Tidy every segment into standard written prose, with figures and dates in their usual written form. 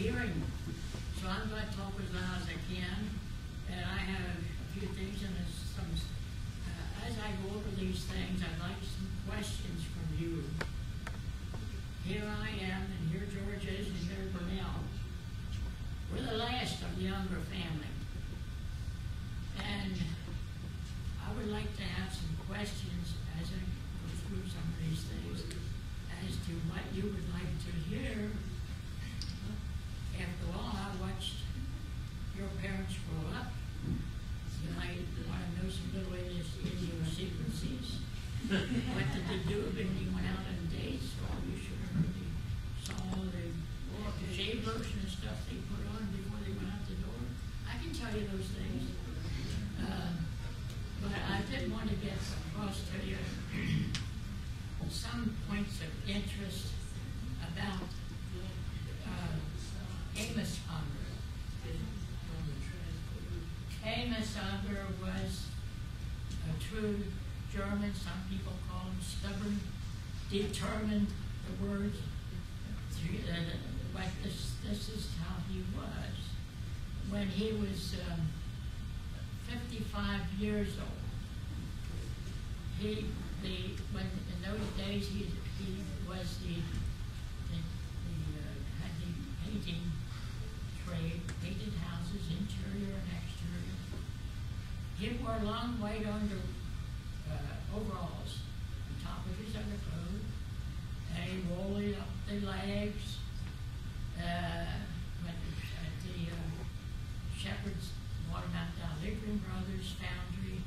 hearing. So I'm going to talk as loud as I can. And I have a few things, and there's some, as I go over these things, I'd like some questions from you. Here I am, and here George is, and here Burnell. We're the last of the Unger family. And I would like to have some questions as I go through some of these things as to what you would like to hear. After all, I watched your parents grow up. You might want to know some little idiosyncrasies. What did they do when they went out on dates? Well, you should have heard they saw the shave lotion and stuff they put on before they went out the door. I can tell you those things. But I did want to get across to you some points of interest about Amos Unger. Amos Unger was a true German. Some people call him stubborn, determined, the words. But this is how he was. When he was 55 years old, when in those days he was had the painting trade, painted houses, interior and exterior. He wore long white overalls on top of his underclothes, and he rolled up the legs. Went at the Shepherd's Watermount Liquor Brothers foundry.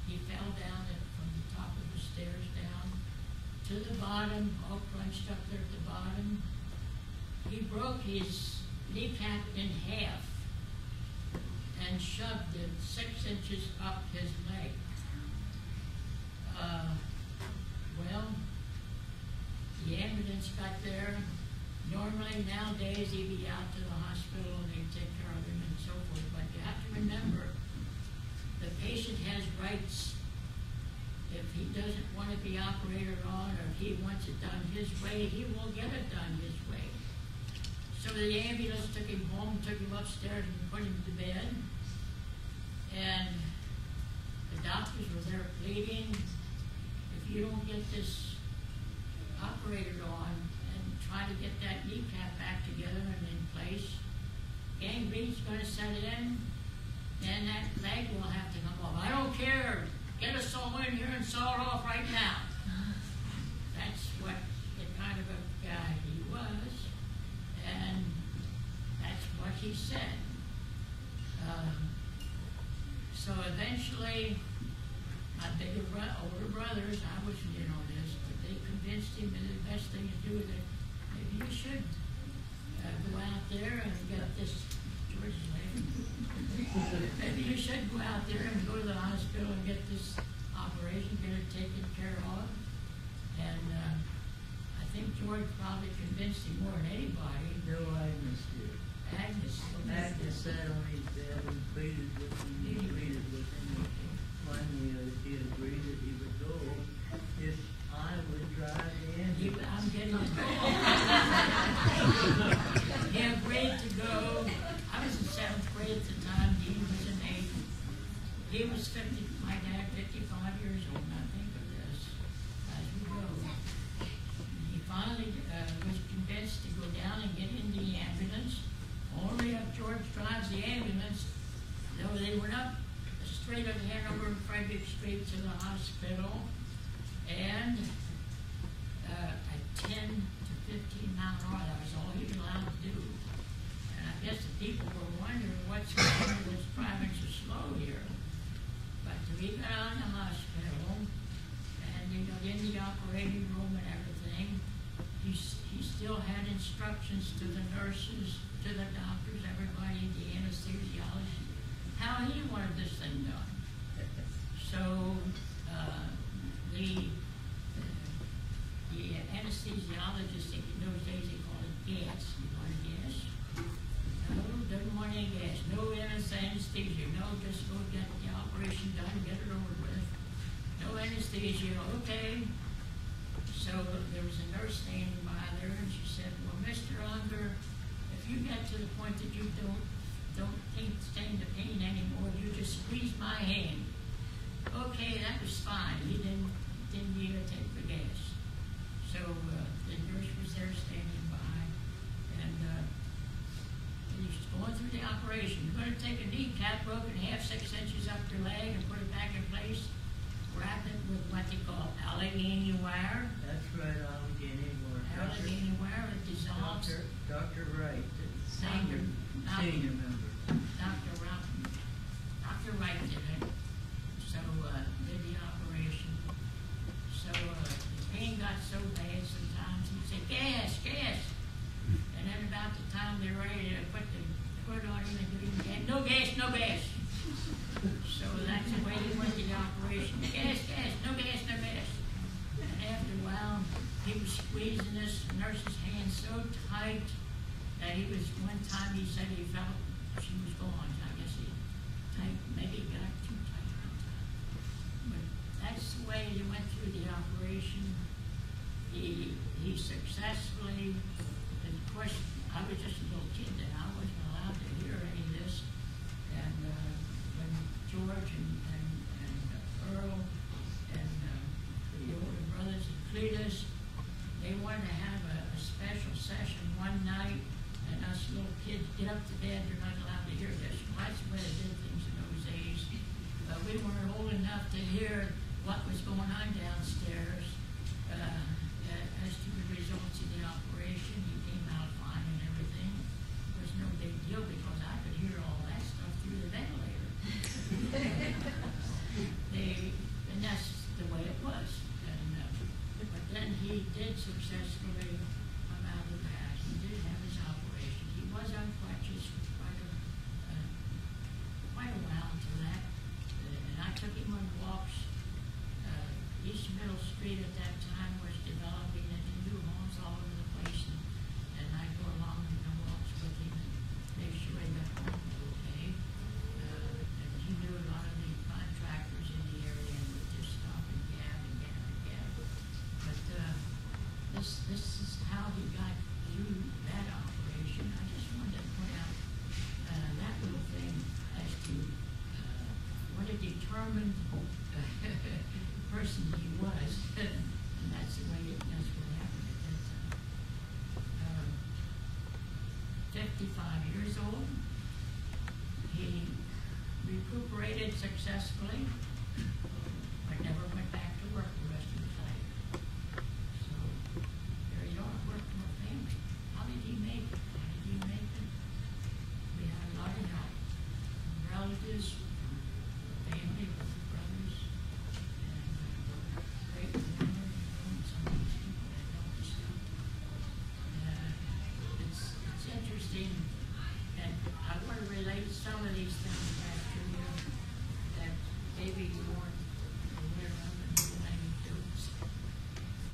He fell down from the top of the stairs down to the bottom, all crunched up there at the bottom. He broke his kneecap in half and shoved it 6 inches up his leg. Well, the ambulance got there. Normally, nowadays, he'd be out to the hospital and they'd take care of him and so forth. But you have to remember, the patient has rights. If he doesn't want to be operated on, or if he wants it done his way, he will get it done his way. So the ambulance took him home, took him upstairs and put him to bed. And the doctors were there pleading, if you don't get this operated on and try to get that kneecap back together and in place, gangrene's going to set in, and that leg will have to come off. I don't care. Get a saw in here and saw it off right now. That's what the kind of a guy he was, and that's what he said. So eventually, my older brothers, I wasn't in on this, but they convinced him that the best thing to do is that maybe you should go out there and get this, George is laughing. Maybe you should go out there and go to the hospital and get this operation, get it taken care of. And I think George probably convinced him more than anybody. No, Agnes did. Agnes sat on his bed and pleaded with him. He pleaded with him. Finally, he agreed that he would go if I would drive in. I'm getting it. He agreed to go. I was in 7th grade at the time. Dean was in 8th. He was 50. My dad, 55 years old. And I think of this as we go. He finally was convinced to go down and get in the ambulance. Only if George drives the ambulance, though they went up straight on Hanover and Frederick Street to the hospital, and at 10 to 15 mile an hour, that was all he was allowed to do. And I guess the people were wondering what's going on with driving so slow here. But we got out in the hospital, and they got in the operating room and everything. He still had instructions to the nurses, to the doctors, everybody, the anesthesiologist, how he wanted this thing done. So the anesthesiologist, in those days they called it gas. You want gas? No, doesn't want any gas. No anesthesia. No, just go get the operation done, get it over with. No anesthesia. Okay. So there was a nurse standing by there, and she said, well, Mr. Unger, if you get to the point that you don't stand the pain anymore, you just squeeze my hand. Okay, that was fine. He didn't even take the gas. So the nurse was there standing by, and he's going through the operation. You're going to take a kneecap, broken half 6 inches up your leg, and put it back in place. Wrap it with what they call Allegheny wire. That's right, Allegheny wire. Allegheny wire, it dissolves. Dr. Wright, Senior member. Dr. Wright did it. So, did the operation. So, the pain got so bad sometimes he'd say, gas, gas. And then about the time they're ready to put the hood on him and give him gas, no gas, no gas. So that's the way he went to the operation. Gas, gas, no gas, no gas. And after a while, he was squeezing this nurse's hand so tight that one time he said he felt she was gone. I guess he maybe got too tight one time. But that's the way he went through the operation. He successfully, and of course, I was just a little kid then. I wasn't allowed to hear any of this. And when George and Earl and the older brothers and Cletus, they wanted to have a special session one night, and us little kids get up to bed, you're not allowed to hear this. Well, that's the way they did things in those days. We weren't old enough to hear what was going on downstairs as to the results of the operation. He came out fine and everything. It was no big deal because I could hear all that stuff through the ventilator. And that's the way it was. But then he did successfully come out of that. He did have his operation. He was on crutches for quite a while until that. And I took him on walks. East Middle Street at that time was developing into new homes all over the place. And I'd go along and the walks with him and make sure he got home okay. And he knew a lot of the contractors in the area and would just stop and gab and gab and gab. But this is how he got through that operation. I just wanted to point out that little thing as to what a determined person he was. And that's what happened at that time. 55 years old. He recuperated successfully, but never went back to work the rest of his life. So there you are, work for a family. How did he make it? We had a lot of help from relatives, family,